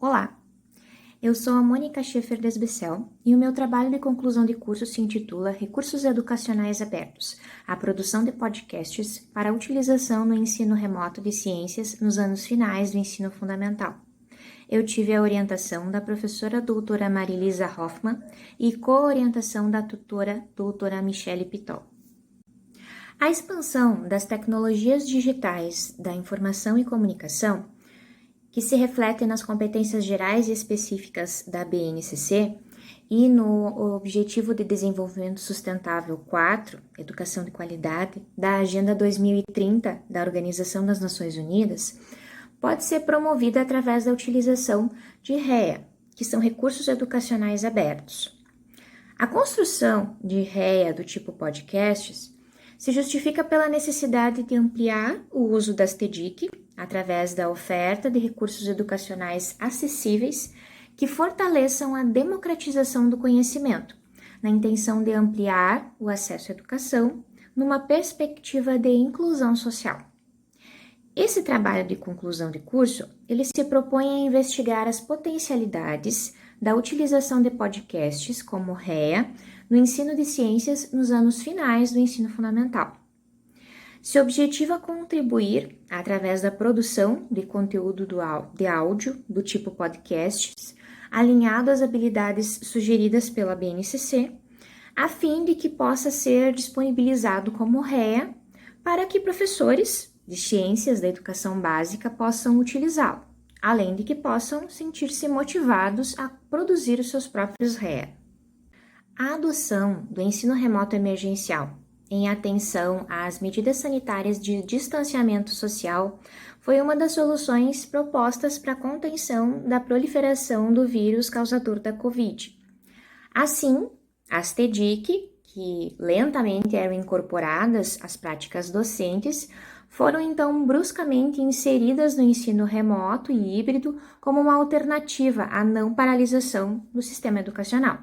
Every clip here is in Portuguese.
Olá, eu sou a Mônica Scheffer Desbecel e o meu trabalho de conclusão de curso se intitula Recursos Educacionais Abertos, a produção de podcasts para a utilização no ensino remoto de ciências nos anos finais do ensino fundamental. Eu tive a orientação da professora doutora Marilisa Hoffmann e co-orientação da tutora doutora Michele Pitol. A expansão das tecnologias digitais da informação e comunicação, que se reflete nas competências gerais e específicas da BNCC e no Objetivo de Desenvolvimento Sustentável 4, Educação de Qualidade, da Agenda 2030 da Organização das Nações Unidas, pode ser promovida através da utilização de REA, que são Recursos Educacionais Abertos. A construção de REA do tipo podcasts se justifica pela necessidade de ampliar o uso das TEDIC através da oferta de recursos educacionais acessíveis que fortaleçam a democratização do conhecimento, na intenção de ampliar o acesso à educação numa perspectiva de inclusão social. Esse trabalho de conclusão de curso, ele se propõe a investigar as potencialidades da utilização de podcasts como REA no ensino de ciências nos anos finais do ensino fundamental. Se objetiva contribuir, através da produção de conteúdo de áudio do tipo podcasts, alinhado às habilidades sugeridas pela BNCC, a fim de que possa ser disponibilizado como REA para que professores de ciências da educação básica possam utilizá-lo, além de que possam sentir-se motivados a produzir os seus próprios REA. A adoção do ensino remoto emergencial em atenção às medidas sanitárias de distanciamento social foi uma das soluções propostas para a contenção da proliferação do vírus causador da Covid. Assim, as TEDIC, que lentamente eram incorporadas às práticas docentes, foram então bruscamente inseridas no ensino remoto e híbrido como uma alternativa à não paralisação do sistema educacional.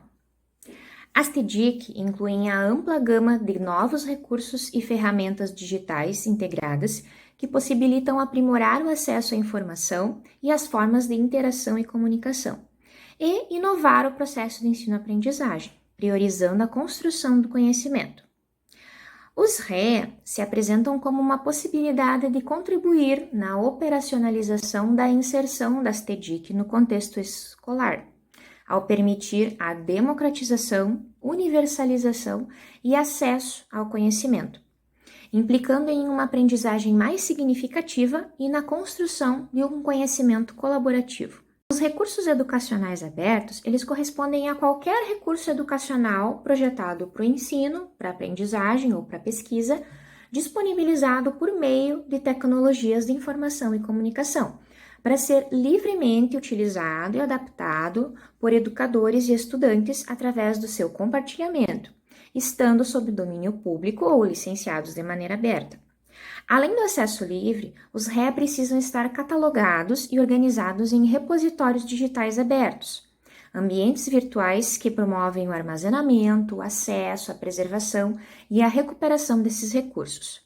As TEDIC incluem a ampla gama de novos recursos e ferramentas digitais integradas que possibilitam aprimorar o acesso à informação e as formas de interação e comunicação, e inovar o processo de ensino-aprendizagem, priorizando a construção do conhecimento. Os REA se apresentam como uma possibilidade de contribuir na operacionalização da inserção das TEDIC no contexto escolar, ao permitir a democratização, universalização e acesso ao conhecimento, implicando em uma aprendizagem mais significativa e na construção de um conhecimento colaborativo. Os recursos educacionais abertos, eles correspondem a qualquer recurso educacional projetado para o ensino, para a aprendizagem ou para a pesquisa, disponibilizado por meio de tecnologias de informação e comunicação, para ser livremente utilizado e adaptado por educadores e estudantes através do seu compartilhamento, estando sob domínio público ou licenciados de maneira aberta. Além do acesso livre, os REA precisam estar catalogados e organizados em repositórios digitais abertos, ambientes virtuais que promovem o armazenamento, o acesso, a preservação e a recuperação desses recursos.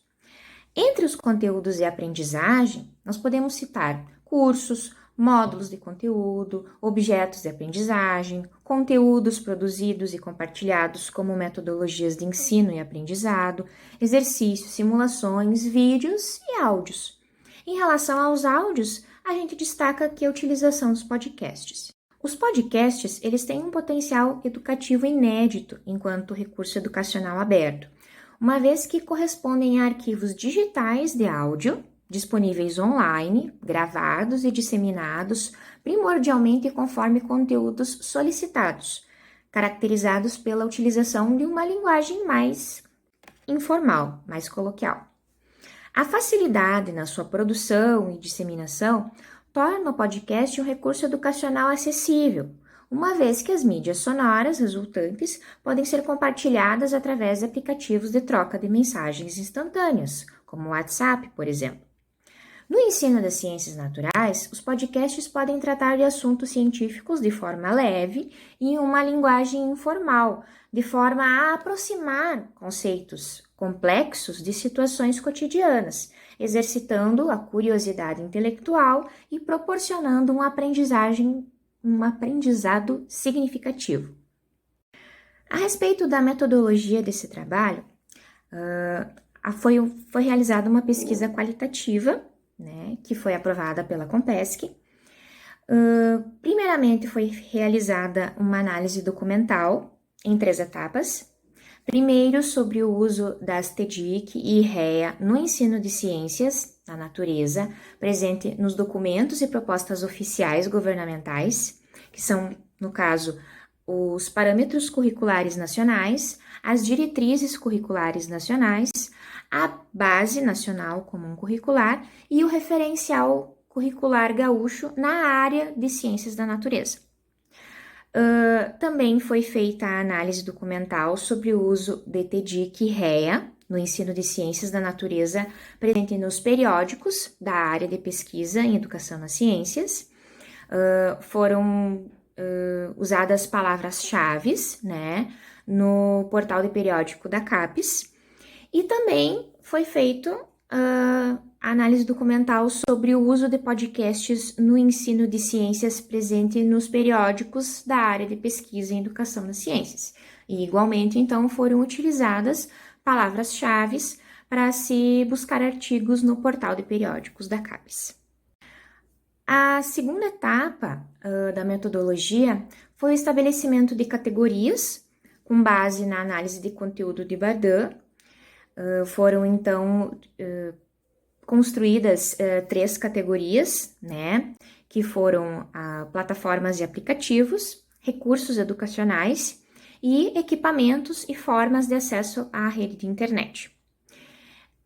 Entre os conteúdos de aprendizagem, nós podemos citar cursos, módulos de conteúdo, objetos de aprendizagem, conteúdos produzidos e compartilhados como metodologias de ensino e aprendizado, exercícios, simulações, vídeos e áudios. Em relação aos áudios, a gente destaca aqui a utilização dos podcasts. Os podcasts, eles têm um potencial educativo inédito enquanto recurso educacional aberto, uma vez que correspondem a arquivos digitais de áudio, disponíveis online, gravados e disseminados primordialmente conforme conteúdos solicitados, caracterizados pela utilização de uma linguagem mais informal, mais coloquial. A facilidade na sua produção e disseminação torna o podcast um recurso educacional acessível, uma vez que as mídias sonoras resultantes podem ser compartilhadas através de aplicativos de troca de mensagens instantâneas, como o WhatsApp, por exemplo. No ensino das ciências naturais, os podcasts podem tratar de assuntos científicos de forma leve e em uma linguagem informal, de forma a aproximar conceitos complexos de situações cotidianas, exercitando a curiosidade intelectual e proporcionando um aprendizado significativo. A respeito da metodologia desse trabalho, foi realizada uma pesquisa qualitativa, né, que foi aprovada pela Compesc. Primeiramente, foi realizada uma análise documental em 3 etapas. Primeiro, sobre o uso das TDIC e REA no ensino de ciências da natureza, presente nos documentos e propostas oficiais governamentais, que são, no caso, os parâmetros curriculares nacionais, as diretrizes curriculares nacionais, a Base Nacional Comum Curricular e o referencial curricular gaúcho na área de ciências da natureza. Também foi feita a análise documental sobre o uso de TDIC e REA no ensino de ciências da natureza presente nos periódicos da área de pesquisa em educação nas ciências. Foram usadas palavras-chave, né, no portal de periódico da CAPES, e também foi feito a análise documental sobre o uso de podcasts no ensino de ciências presente nos periódicos da área de pesquisa em educação nas ciências. E, igualmente, então, foram utilizadas palavras-chave para se buscar artigos no portal de periódicos da CAPES. A segunda etapa da metodologia foi o estabelecimento de categorias com base na análise de conteúdo de Bardin. Foram, então, construídas 3 categorias, né, que foram plataformas e aplicativos, recursos educacionais e equipamentos e formas de acesso à rede de internet.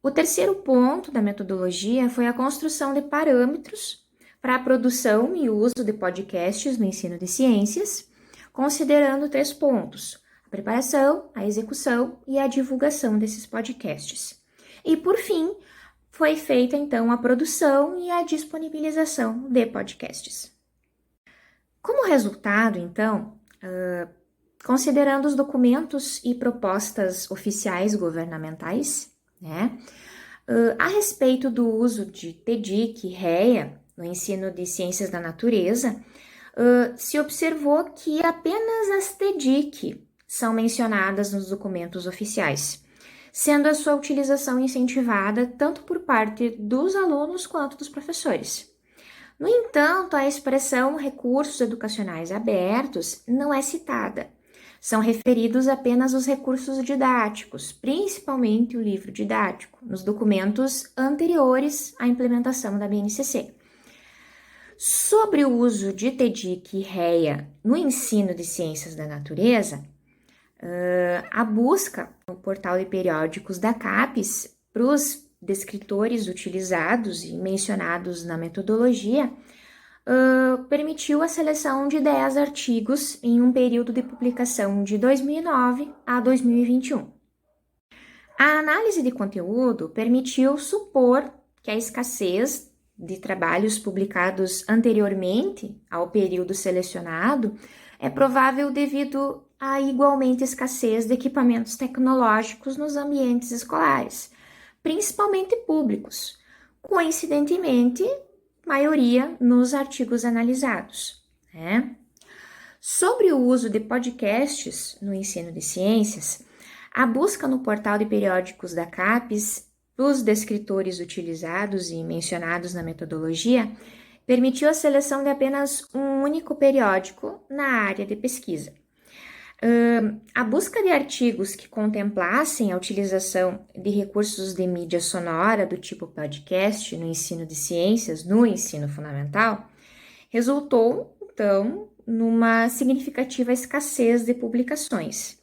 O terceiro ponto da metodologia foi a construção de parâmetros para a produção e uso de podcasts no ensino de ciências, considerando 3 pontos: a preparação, a execução e a divulgação desses podcasts. E, por fim, foi feita, então, a produção e a disponibilização de podcasts. Como resultado, então, considerando os documentos e propostas oficiais governamentais, né, a respeito do uso de TDIC e REA no ensino de ciências da natureza, se observou que apenas as TDIC são mencionadas nos documentos oficiais, sendo a sua utilização incentivada tanto por parte dos alunos quanto dos professores. No entanto, a expressão recursos educacionais abertos não é citada. São referidos apenas os recursos didáticos, principalmente o livro didático, nos documentos anteriores à implementação da BNCC. Sobre o uso de TDIC e REA no ensino de ciências da natureza, a busca no portal de periódicos da CAPES para os descritores utilizados e mencionados na metodologia permitiu a seleção de 10 artigos em um período de publicação de 2009 a 2021. A análise de conteúdo permitiu supor que a escassez de trabalhos publicados anteriormente ao período selecionado é provável devido à igualmente escassez de equipamentos tecnológicos nos ambientes escolares, principalmente públicos, coincidentemente, maioria nos artigos analisados, né? Sobre o uso de podcasts no ensino de ciências, a busca no portal de periódicos da CAPES dos descritores utilizados e mencionados na metodologia permitiu a seleção de apenas um único periódico na área de pesquisa. A busca de artigos que contemplassem a utilização de recursos de mídia sonora do tipo podcast no ensino de ciências, no ensino fundamental, resultou, então, numa significativa escassez de publicações.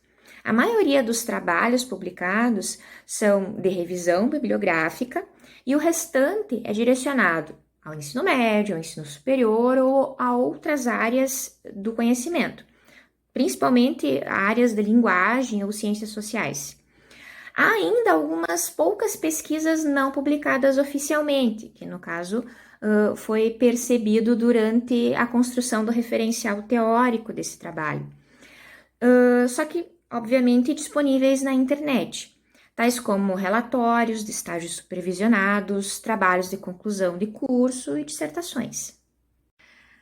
A maioria dos trabalhos publicados são de revisão bibliográfica e o restante é direcionado ao ensino médio, ao ensino superior ou a outras áreas do conhecimento, principalmente áreas de linguagem ou ciências sociais. Há ainda algumas poucas pesquisas não publicadas oficialmente, que no caso foi percebido durante a construção do referencial teórico desse trabalho. Só que, obviamente, disponíveis na internet. tais como relatórios de estágios supervisionados, trabalhos de conclusão de curso e dissertações.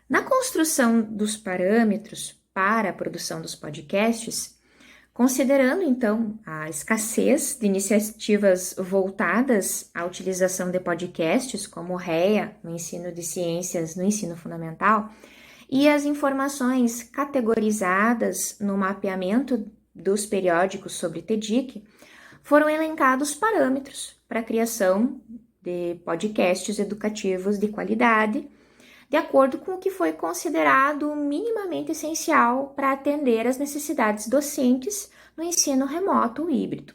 Na construção dos parâmetros para a produção dos podcasts, considerando então a escassez de iniciativas voltadas à utilização de podcasts, como o REA no ensino de ciências no ensino fundamental, e as informações categorizadas no mapeamento dos periódicos sobre TEDIC, foram elencados parâmetros para a criação de podcasts educativos de qualidade, de acordo com o que foi considerado minimamente essencial para atender às necessidades docentes no ensino remoto ou híbrido.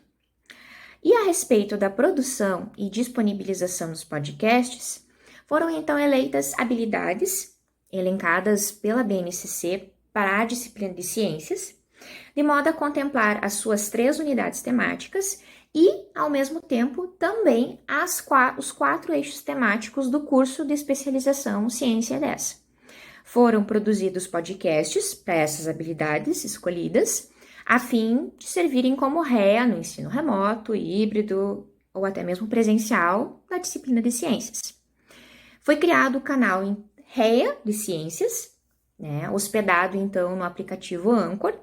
E a respeito da produção e disponibilização dos podcasts, foram então eleitas habilidades elencadas pela BNCC para a disciplina de ciências, de modo a contemplar as suas 3 unidades temáticas e, ao mesmo tempo, também os 4 eixos temáticos do curso de especialização Ciência dessa. Foram produzidos podcasts para essas habilidades escolhidas, a fim de servirem como REA no ensino remoto, híbrido ou até mesmo presencial da disciplina de ciências. Foi criado o canal em REA de ciências, hospedado então no aplicativo Anchor,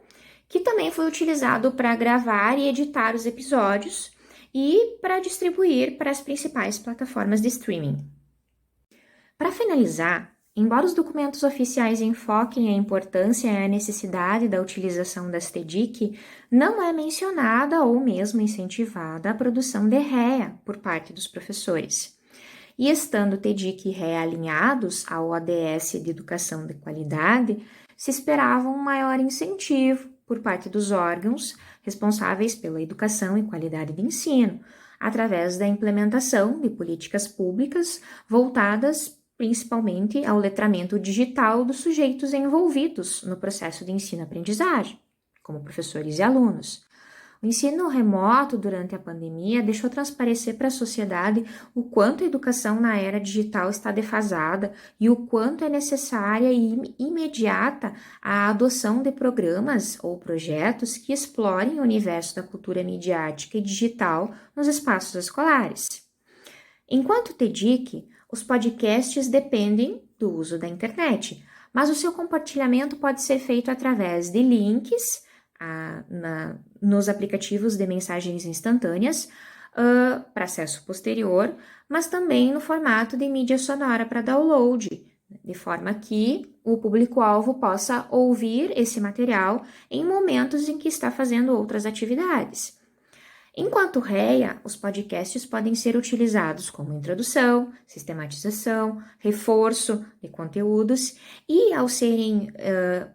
que também foi utilizado para gravar e editar os episódios e para distribuir para as principais plataformas de streaming. Para finalizar, embora os documentos oficiais enfoquem a importância e a necessidade da utilização das TEDIC, não é mencionada ou mesmo incentivada a produção de REA por parte dos professores. E estando TEDIC e REA alinhados ao ODS de Educação de Qualidade, se esperava um maior incentivo por parte dos órgãos responsáveis pela educação e qualidade de ensino, através da implementação de políticas públicas voltadas principalmente ao letramento digital dos sujeitos envolvidos no processo de ensino-aprendizagem, como professores e alunos. O ensino remoto durante a pandemia deixou transparecer para a sociedade o quanto a educação na era digital está defasada e o quanto é necessária e imediata a adoção de programas ou projetos que explorem o universo da cultura midiática e digital nos espaços escolares. Enquanto TEDIC, os podcasts dependem do uso da internet, mas o seu compartilhamento pode ser feito através de links nos aplicativos de mensagens instantâneas para acesso posterior, mas também no formato de mídia sonora para download, de forma que o público-alvo possa ouvir esse material em momentos em que está fazendo outras atividades. Enquanto REA, os podcasts podem ser utilizados como introdução, sistematização, reforço de conteúdos e, ao serem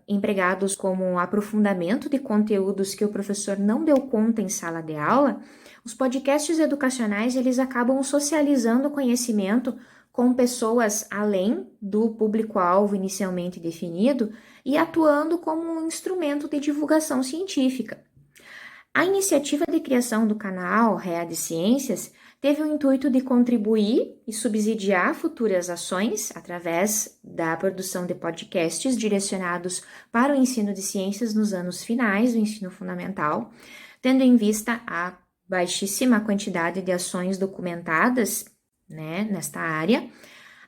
empregados como aprofundamento de conteúdos que o professor não deu conta em sala de aula, os podcasts educacionais eles acabam socializando o conhecimento com pessoas além do público-alvo inicialmente definido e atuando como um instrumento de divulgação científica. A iniciativa de criação do canal REA de Ciências teve o intuito de contribuir e subsidiar futuras ações através da produção de podcasts direcionados para o ensino de ciências nos anos finais do ensino fundamental, tendo em vista a baixíssima quantidade de ações documentadas nesta área,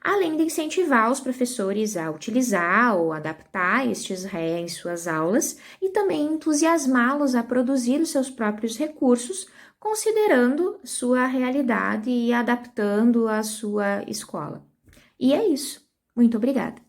além de incentivar os professores a utilizar ou adaptar estes REA em suas aulas e também entusiasmá-los a produzir os seus próprios recursos, considerando sua realidade e adaptando a sua escola. E é isso. Muito obrigada.